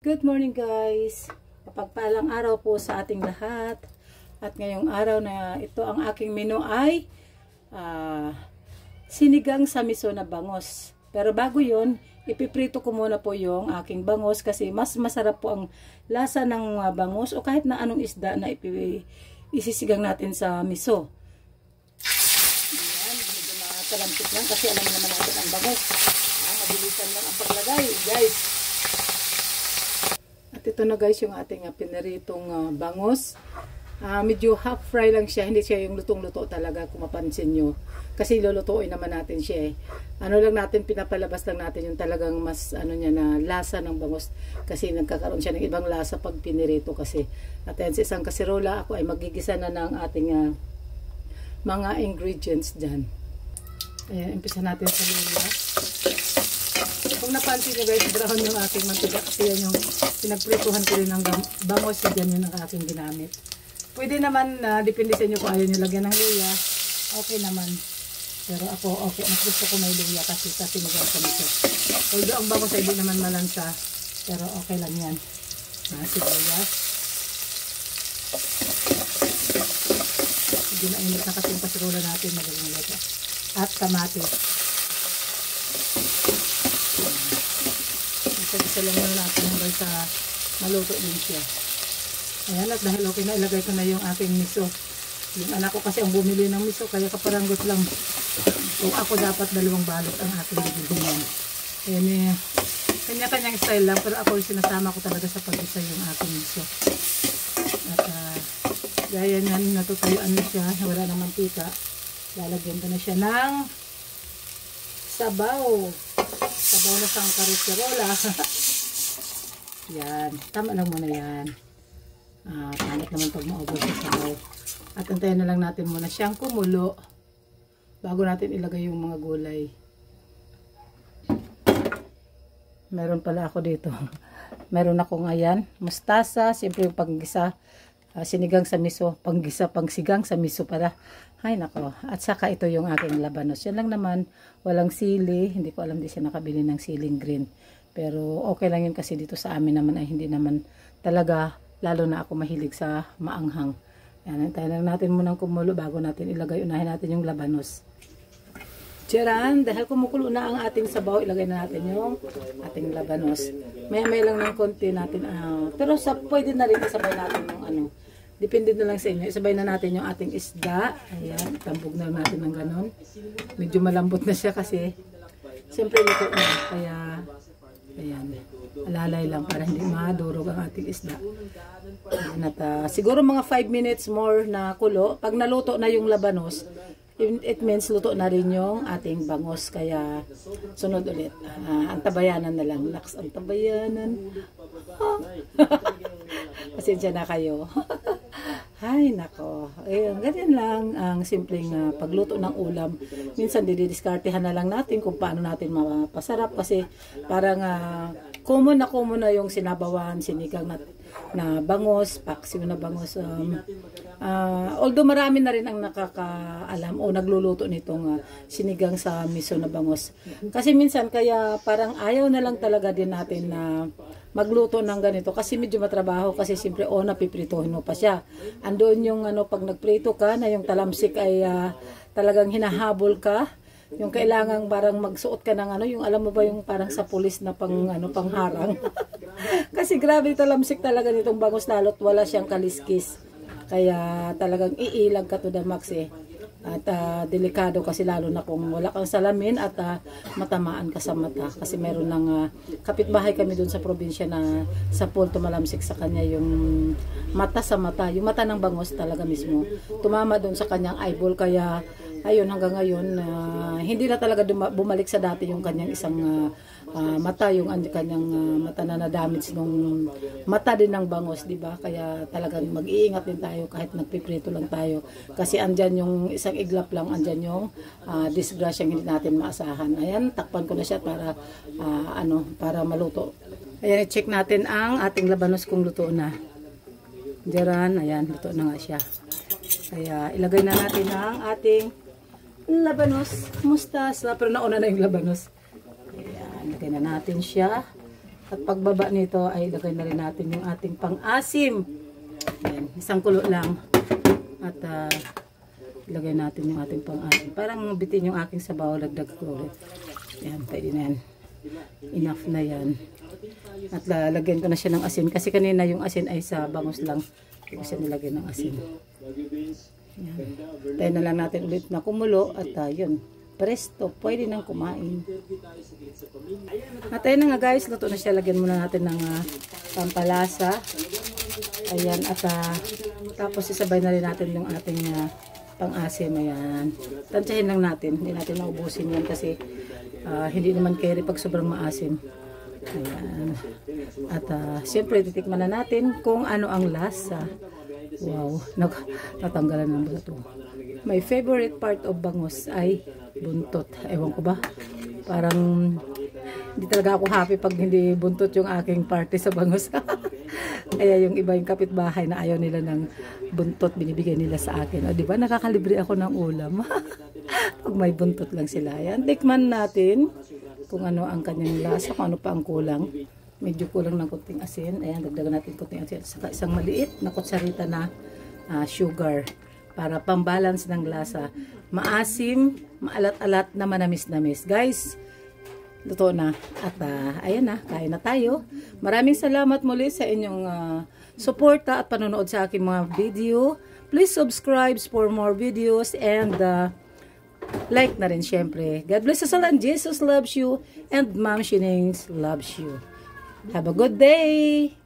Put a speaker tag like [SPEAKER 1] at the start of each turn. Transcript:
[SPEAKER 1] Good morning guys! Mapagpalang araw po sa ating lahat. At ngayong araw na ito ang aking menu ay sinigang sa miso na bangos. Pero bago yon, ipiprito ko muna po yung aking bangos kasi mas masarap po ang lasa ng bangos o kahit na anong isda na isisigang natin sa miso. Ayan, medyo nakakalampit lang kasi alam naman natin ang bangos. Mabilisan lang ang paglagay guys. At ito na guys yung ating pinaritong bangos. Medyo half fry lang siya, hindi siya yung lutong-luto talaga kung mapansin nyo. Kasi lulutuin naman natin siya eh. Ano lang natin, pinapalabas lang natin yung talagang mas niya na lasa ng bangos. Kasi nagkakaroon siya ng ibang lasa pag pinirito kasi. At yan sa isang kasirola, ako ay magigisa na ng ating mga ingredients dyan. Ayan, umpisa natin sa luya. Kung napansin nyo guys, brown yung aking mantika kasi yan yung pinagprituhan ko rin ng bangos, yan yung aking ginamit. Pwede naman, depende sa inyo kung ayaw nyo lagyan ng luya, okay naman. Pero ako, okay, mas gusto ko may luya kasi sa sinigang sa miso. Although ang bangos ay hindi naman malansa, pero okay lang yan. Sibuyas. Hindi na init na kasi yung pasirola natin, magiging luto. At kamatis. Isa lang muna natin hanggang sa maluto din siya. Ayan, at dahil okay na, ilagay ko na yung aking miso. Yung anak ko kasi ang bumili ng miso, kaya kaparanggot lang. So ako dapat 2 balot ang aking bibigyan. Ayan eh, kanya-kanyang style lang, pero ako yung sinasama ko talaga sa pag-isa yung aking miso. At gaya nyan, natutuyuan na siya, wala ng mantika. Lalagyan ko na siya ng sabaw. Sabaw na sang kariserola. Yan. Tama lang muna yan. Panit naman pag maubos sa sabaw. At antayin na lang natin muna siyang kumulo bago natin ilagay yung mga gulay. Meron pala ako dito. Meron ako ngayon. Mustasa. Siyempre yung panggisa. Sinigang sa miso. Pangsigang sa miso para. Ay nako. At saka ito yung aking labanos. Yan lang naman. Walang sili. Hindi ko alam di siya nakabili ng siling green. Pero okay lang yun kasi dito sa amin naman ay hindi naman talaga, lalo na ako mahilig sa maanghang. Yan. Tayo lang natin munang kumulo bago natin ilagay. Unahin natin yung labanos. Tiyaran. Dahil kumukulo na ang ating sabaw, ilagay na natin yung ating labanos. May lang ng konti natin. Pero pwede na rin isabay natin yung depende na lang sa inyo. Isabay na natin yung ating isda. Ayan, tambog na natin ng ganon. Medyo malambot na siya kasi siyempre luto na. Kaya, ayan, alalay lang para hindi madurog ang ating isda. Ayan, at siguro mga 5 minutes more na kulo. Pag naluto na yung labanos, it means luto na rin yung ating bangos. Kaya, sunod ulit. Antabayanan na lang. Naks, antabayanan. Pasensya na kayo. Ay, nako. Ayun, ganyan lang ang simpleng pagluto ng ulam. Minsan, didiskartehan na lang natin kung paano natin mapasarap. Kasi parang common na yung sinabawan, sinigang na bangos, paksiw na bangos. Although marami na rin ang nakakaalam o nagluluto nitong sinigang sa miso na bangos. Kasi minsan, kaya parang ayaw na lang talaga din natin na magluto ng ganito kasi medyo matrabaho kasi siyempre napiprituhin mo pa siya. Andoon yung pag nagprito ka na yung talamsik ay talagang hinahabol ka. Yung kailangang parang magsuot ka ng yung alam mo ba yung parang sa pulis na pangharang. Kasi grabe talamsik talaga nitong bangos lalo't wala siyang kaliskis. Kaya talagang iilag ka to the max eh. At delikado kasi lalo na kung wala kang salamin at matamaan ka sa mata. Kasi meron ng kapitbahay kami doon sa probinsya na sa pool tumalamsik sa kanya yung mata sa mata. Yung mata ng bangos talaga mismo. Tumama doon sa kanyang eyeball kaya ayun hanggang ngayon hindi na talaga bumalik sa dati yung kanyang isang mata, yung kanyang mata na na-damage nung mata din ng bangos, di ba? Kaya talagang mag-iingat din tayo kahit nagpiprito lang tayo. Kasi andyan yung isang iglap lang, andyan yung disgrasyang hindi natin maasahan. Ayan, takpan ko na siya para para maluto. Ayan, i-check natin ang ating labanos kung luto na. Diyan, ayan, luto na nga siya. Kaya ilagay na natin ang ating labanos, mustasa, pero nauna na yung labanos. Ayan, lagay na natin siya. At pagbaba nito ay ilagay na rin natin yung ating pang-asim. Ayan, isang kulo lang. At ilagay natin yung ating pang-asim. Parang bitin yung aking sabaw, lagdag ko ulit. Ayan, pwede na yan. Enough na yan. At lalagyan ko na siya ng asin. Kasi kanina yung asin ay sa bangus lang. Hindi ko siya nilagyan ng asin. Ayan. Tayo na lang natin ulit na kumulo. At yun, presto, pwede nang kumain. At ayun na nga guys, luto na siya. Lagyan muna natin ng pampalasa. Ayan, at tapos isabay na rin natin yung ating pang-asim. Ayan. Tansyahin lang natin. Hindi natin maubusin yan kasi hindi naman carry pag sobrang maasim. Ayan. At siyempre titikman na natin kung ano ang lasa. Wow, natanggalan ng buto. My favorite part of bangus ay buntot. Ewan ko ba? Parang hindi talaga ako happy pag hindi buntot yung aking party sa bangus. Kaya yung iba yung kapitbahay na ayaw nila ng buntot, binibigay nila sa akin. O, di ba? Nakakalibre ako ng ulam. Pag may buntot lang sila. Ayan, tikman natin kung ano ang kanyang lasa, kung ano pa ang kulang. Medyo kulang ng kunting asin. Ayan, dagdagan natin kunting asin. Saka isang maliit na kutsarita na sugar para pambalance ng lasa. Maasim, maalat-alat na manamis-namis. Guys, totoo na. At ayan na, kain na tayo. Maraming salamat muli sa inyong suporta at panonood sa aking mga video. Please subscribe for more videos and like na rin syempre. God bless us all and Jesus loves you and Ma'am Shinings loves you. Have a good day!